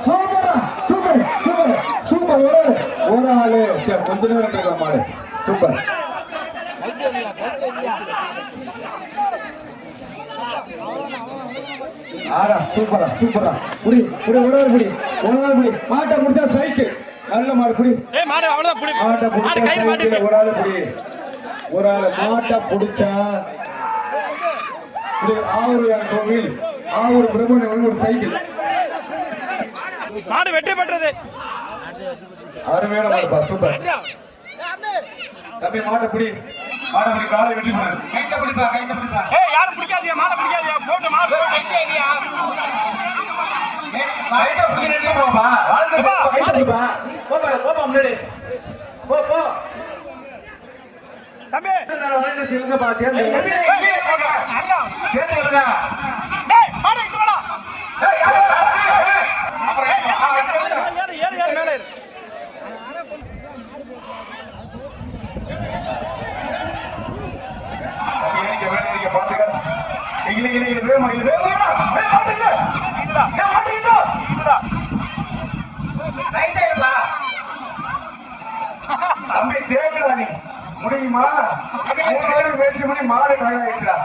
Super super super ஒரு ஆளு கொஞ்ச நேரம் கேட்கலாம் மாடு சூப்பர் சூப்பரா சூப்பரா புடி புடி புடி புடி மாட்டை முடிச்சா சைக்கிள் நல்ல மாடு புடி மாட்டை பிடிச்சா சைக்கிள் ஒரு ஆளு புடி ஒரு ஆளு மாட்டை பிடிச்சா ஆவூர் கோவில் ஆவூர் பிரபுணன் ஒரு சைக்கிள் மாடு வெற்றி பெற்றது. அருமையான மாடுப்பா சூப்பர் தம்பி மாட்டை பிடி காலை வெற்றி பண்ணு கைட்ட பிடிப்பா ஏய் யாரும் பிடிக்காதீங்க மாடை பிடிக்காதீங்க போட்டு மாடு கைட்டேடியா கைட்ட பிடிக்கிறீங்க போப்பா கைட்ட பிடிப்பா போப்பா முன்னாடி போ தம்பி வந்து சிங்கப்பா சேர்ந்து சேர்ந்து இருங்க டேய் மாடு இங்க வாடா ஏய் அப்புறம் ஏறு மேலே ஏறு தம்பி தேவைடா நீ முடியுமா முயற்சி பண்ணி மாடு ஆயிடுச்சுடா